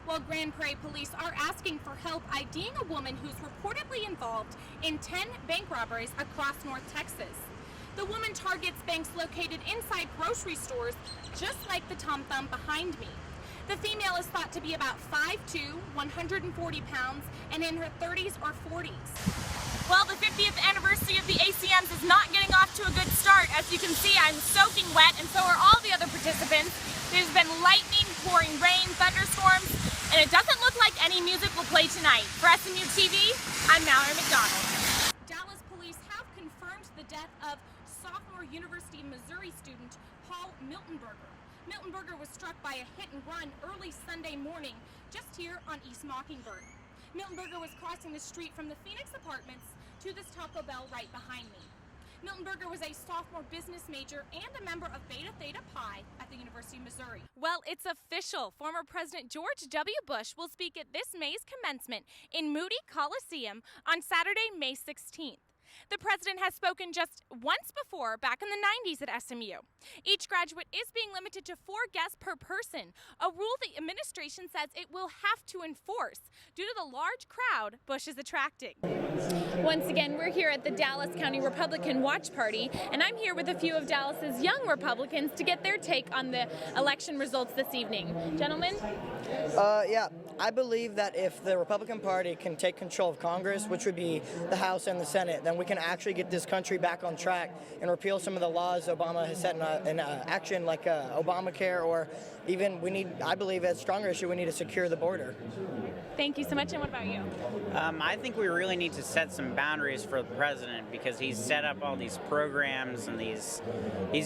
Well, Grand Prairie police are asking for help IDing a woman who's reportedly involved in 10 bank robberies across North Texas. The woman targets banks located inside grocery stores, just like the Tom Thumb behind me. The female is thought to be about 5'2", 140 pounds, and in her 30s or 40s. Well, the 50th anniversary of the ACMs is not getting off to a good start. As you can see, I'm soaking wet, and so are all the other participants. There's been lightning, pouring rain, thunderstorms, and it doesn't look like any music will play tonight. For SMU TV, I'm Mallory McDonald. Dallas police have confirmed the death of sophomore University of Missouri student Paul Miltenberger. Miltenberger was struck by a hit and run early Sunday morning just here on East Mockingbird. Miltenberger was crossing the street from the Phoenix Apartments to this Taco Bell right behind me. Miltenberger was a sophomore business major and a member of Beta Theta Pi at the University of Missouri. Well, it's official. Former President George W. Bush will speak at this May's commencement in Moody Coliseum on Saturday, May 16th. The president has spoken just once before, back in the 90s at SMU. Each graduate is being limited to 4 guests per person, a rule the administration says it will have to enforce due to the large crowd Bush is attracting. Once again, we're here at the Dallas County Republican Watch Party, and I'm here with a few of Dallas's young Republicans to get their take on the election results this evening. Gentlemen? Yeah, I believe that if the Republican Party can take control of Congress, which would be the House and the Senate, then we can actually get this country back on track and repeal some of the laws Obama has set in action, like Obamacare, or even I believe a stronger issue, we need to secure the border. Thank you so much, and what about you? I think we really need to set some boundaries for the president, because he's set up all these programs and he's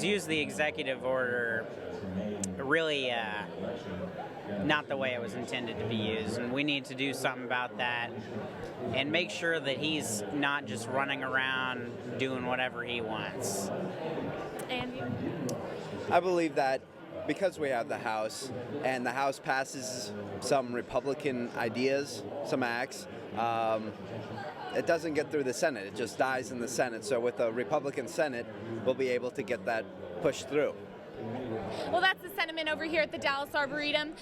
used the executive order really not the way it was intended to be used, and we need to do something about that and make sure that he's not just running around doing whatever he wants. And you? I believe that because we have the House, and the House passes some Republican ideas, some acts, it doesn't get through the Senate. It just dies in the Senate. So with a Republican Senate, we'll be able to get that pushed through. Well, that's the sentiment over here at the Dallas Arboretum.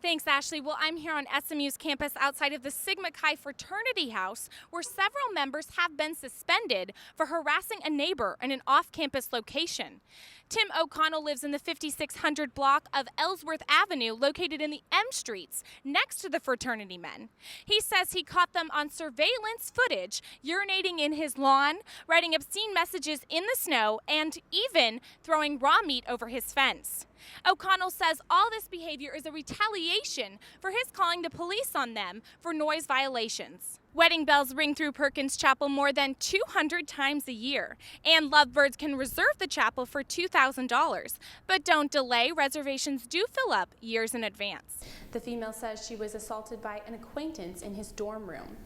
Thanks, Ashley. Well, I'm here on SMU's campus outside of the Sigma Chi fraternity house, where several members have been suspended for harassing a neighbor in an off-campus location. Tim O'Connell lives in the 5600 block of Ellsworth Avenue, located in the M Streets, next to the fraternity men. He says he caught them on surveillance footage, urinating in his lawn, writing obscene messages in the snow, and even throwing raw meat over his fence. O'Connell says all this behavior is a retaliation for his calling the police on them for noise violations. Wedding bells ring through Perkins Chapel more than 200 times a year, and lovebirds can reserve the chapel for $2,000. But don't delay, reservations do fill up years in advance. The female says she was assaulted by an acquaintance in his dorm room.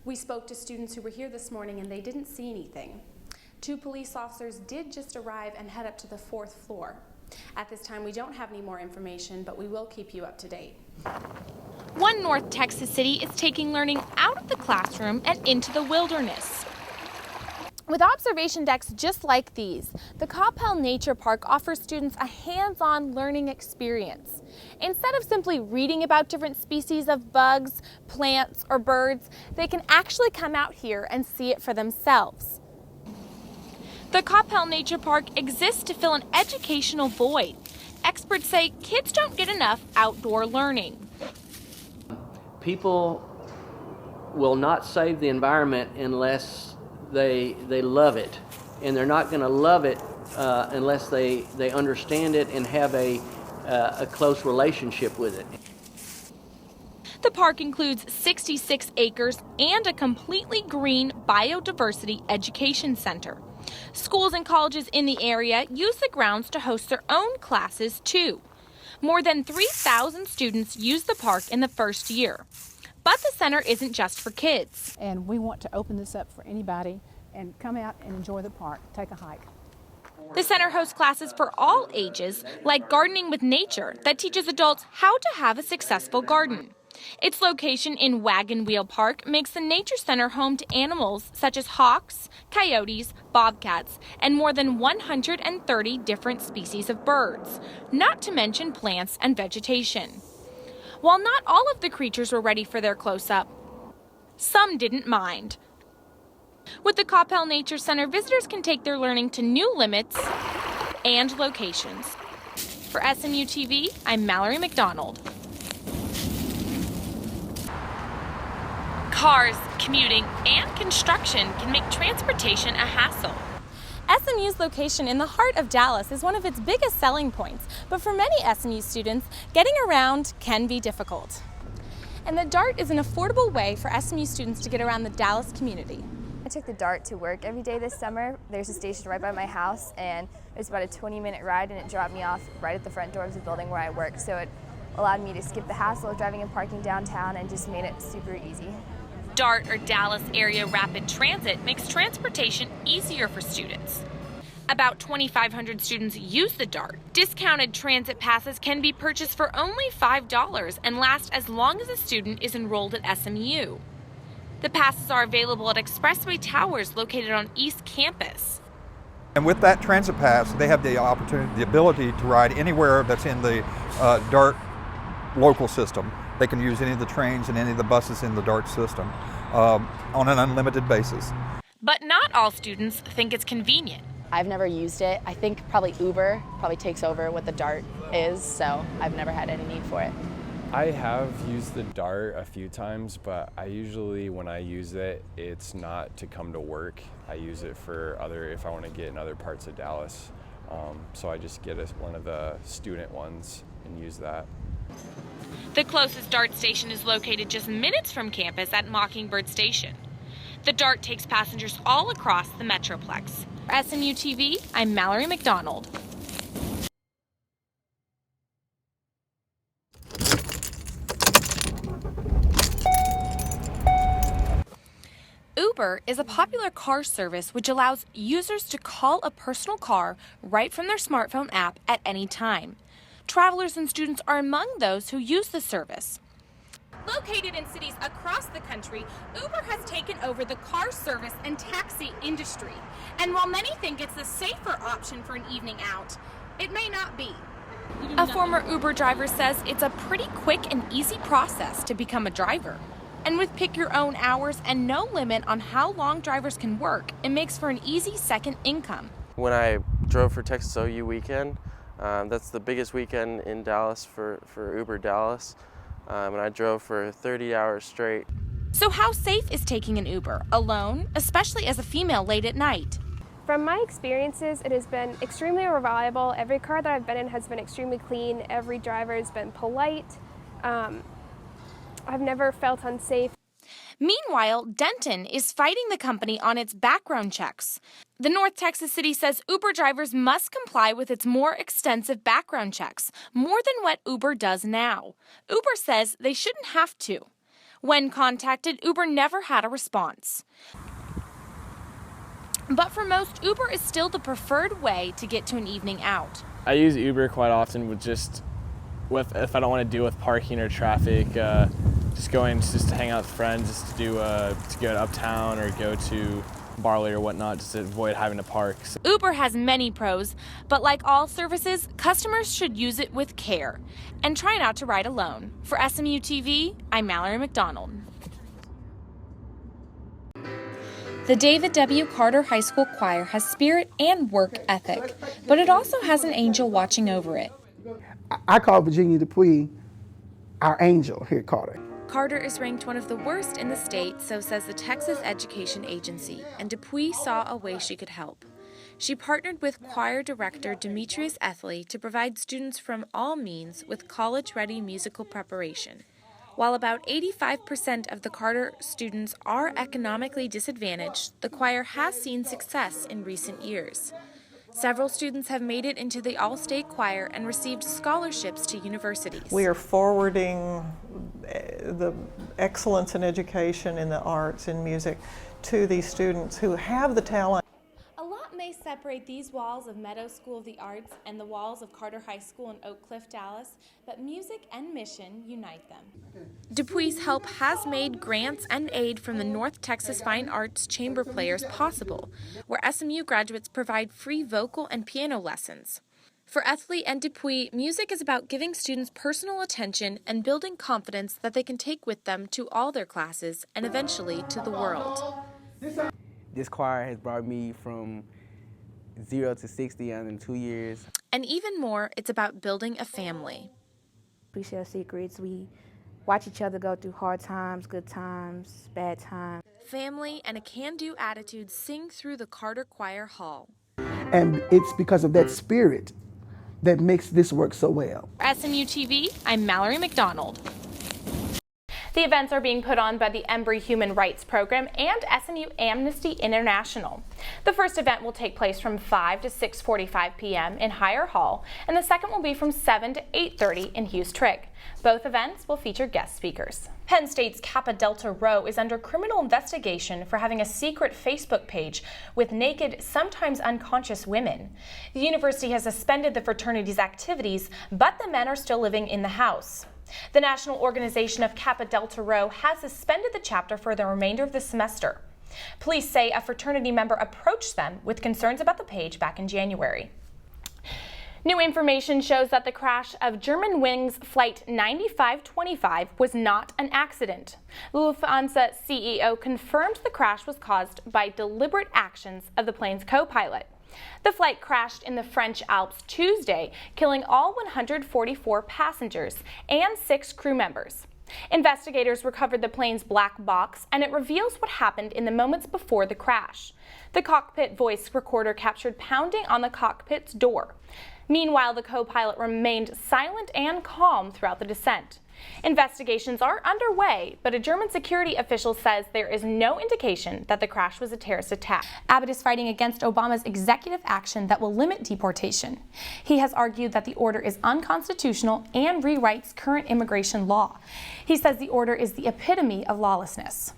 We spoke to students who were here this morning, and they didn't see anything. 2 police officers did just arrive and head up to the 4th floor. At this time, we don't have any more information, but we will keep you up to date. One North Texas city is taking learning out of the classroom and into the wilderness. With observation decks just like these, the Coppell Nature Park offers students a hands-on learning experience. Instead of simply reading about different species of bugs, plants, or birds, they can actually come out here and see it for themselves. The Coppell Nature Park exists to fill an educational void. Experts say kids don't get enough outdoor learning. People will not save the environment unless they love it, and they're not going to love it unless they understand it and have a close relationship with it. The park includes 66 acres and a completely green biodiversity education center. Schools and colleges in the area use the grounds to host their own classes too. More than 3,000 students use the park in the first year. But the center isn't just for kids. And we want to open this up for anybody and come out and enjoy the park, take a hike. The center hosts classes for all ages, like gardening with nature, that teaches adults how to have a successful garden. Its location in Wagon Wheel Park makes the Nature Center home to animals such as hawks, coyotes, bobcats, and more than 130 different species of birds, not to mention plants and vegetation. While not all of the creatures were ready for their close-up, some didn't mind. With the Coppell Nature Center, visitors can take their learning to new limits and locations. For SMU TV, I'm Mallory McDonald. Cars, commuting, and construction can make transportation a hassle. SMU's location in the heart of Dallas is one of its biggest selling points, but for many SMU students, getting around can be difficult. And the DART is an affordable way for SMU students to get around the Dallas community. I took the DART to work every day this summer. There's a station right by my house, and it was about a 20-minute ride, and it dropped me off right at the front door of the building where I work. So it allowed me to skip the hassle of driving and parking downtown and just made it super easy. DART, or Dallas Area Rapid Transit, makes transportation easier for students. About 2,500 students use the DART. Discounted transit passes can be purchased for only $5 and last as long as a student is enrolled at SMU. The passes are available at Expressway Towers located on East Campus. And with that transit pass, they have the opportunity, the ability to ride anywhere that's in the DART local system. They can use any of the trains and any of the buses in the DART system on an unlimited basis. But not all students think it's convenient. I've never used it. I think probably Uber probably takes over what the DART is, so I've never had any need for it. I have used the DART a few times, but I usually, when I use it, it's not to come to work. I use it for if I want to get in other parts of Dallas. So I just get one of the student ones and use that. The closest DART station is located just minutes from campus at Mockingbird Station. The DART takes passengers all across the Metroplex. For SMU TV, I'm Mallory McDonald. Uber is a popular car service which allows users to call a personal car right from their smartphone app at any time. Travelers and students are among those who use the service. Located in cities across the country, Uber has taken over the car service and taxi industry. And while many think it's the safer option for an evening out, it may not be. A former Uber driver says it's a pretty quick and easy process to become a driver. And with pick your own hours and no limit on how long drivers can work, it makes for an easy second income. When I drove for Texas OU weekend, that's the biggest weekend in Dallas for Uber Dallas. And I drove for 30 hours straight. So how safe is taking an Uber alone, especially as a female late at night? From my experiences, it has been extremely reliable. Every car that I've been in has been extremely clean. Every driver has been polite. I've never felt unsafe. Meanwhile, Denton is fighting the company on its background checks. The North Texas city says Uber drivers must comply with its more extensive background checks, more than what Uber does now. Uber says they shouldn't have to. When contacted, Uber never had a response. But for most, Uber is still the preferred way to get to an evening out. I use Uber quite often if I don't want to deal with parking or traffic, just going just to hang out with friends, just to go uptown or go to Barley or whatnot, just to avoid having to park. Uber has many pros, but like all services, customers should use it with care and try not to ride alone. For SMU TV, I'm Mallory McDonald. The David W. Carter High School Choir has spirit and work ethic, but it also has an angel watching over it. I call Virginia Dupuy our angel here at Carter. Carter is ranked one of the worst in the state, so says the Texas Education Agency, and Dupuy saw a way she could help. She partnered with choir director Demetrius Ethley to provide students from all means with college-ready musical preparation. While about 85% of the Carter students are economically disadvantaged, the choir has seen success in recent years. Several students have made it into the all-state choir and received scholarships to universities. We are forwarding the excellence in education in the arts and music to these students who have the talent. A lot may separate these walls of Meadow School of the Arts and the walls of Carter High School in Oak Cliff, Dallas, but music and mission unite them. Dupuy's help has made grants and aid from the North Texas Fine Arts Chamber Players possible, where SMU graduates provide free vocal and piano lessons. For Ethley and Dupuy, music is about giving students personal attention and building confidence that they can take with them to all their classes and eventually to the world. This choir has brought me from 0 to 60 in 2 years. And even more, it's about building a family. We share secrets. We watch each other go through hard times, good times, bad times. Family and a can-do attitude sing through the Carter Choir Hall. And it's because of that spirit that makes this work so well. For SMU TV, I'm Mallory McDonald. The events are being put on by the Embry Human Rights Program and SMU Amnesty International. The first event will take place from 5 to 6:45 p.m. in Higher Hall, and the second will be from 7 to 8:30 in Hughes Trigg. Both events will feature guest speakers. Penn State's Kappa Delta Rho is under criminal investigation for having a secret Facebook page with naked, sometimes unconscious women. The university has suspended the fraternity's activities, but the men are still living in the house. The National Organization of Kappa Delta Rho has suspended the chapter for the remainder of the semester. Police say a fraternity member approached them with concerns about the page back in January. New information shows that the crash of Germanwings Flight 9525 was not an accident. The Lufthansa CEO confirmed the crash was caused by deliberate actions of the plane's co-pilot. The flight crashed in the French Alps Tuesday, killing all 144 passengers and 6 crew members. Investigators recovered the plane's black box, and it reveals what happened in the moments before the crash. The cockpit voice recorder captured pounding on the cockpit's door. Meanwhile, the co-pilot remained silent and calm throughout the descent. Investigations are underway, but a German security official says there is no indication that the crash was a terrorist attack. Abbott is fighting against Obama's executive action that will limit deportation. He has argued that the order is unconstitutional and rewrites current immigration law. He says the order is the epitome of lawlessness.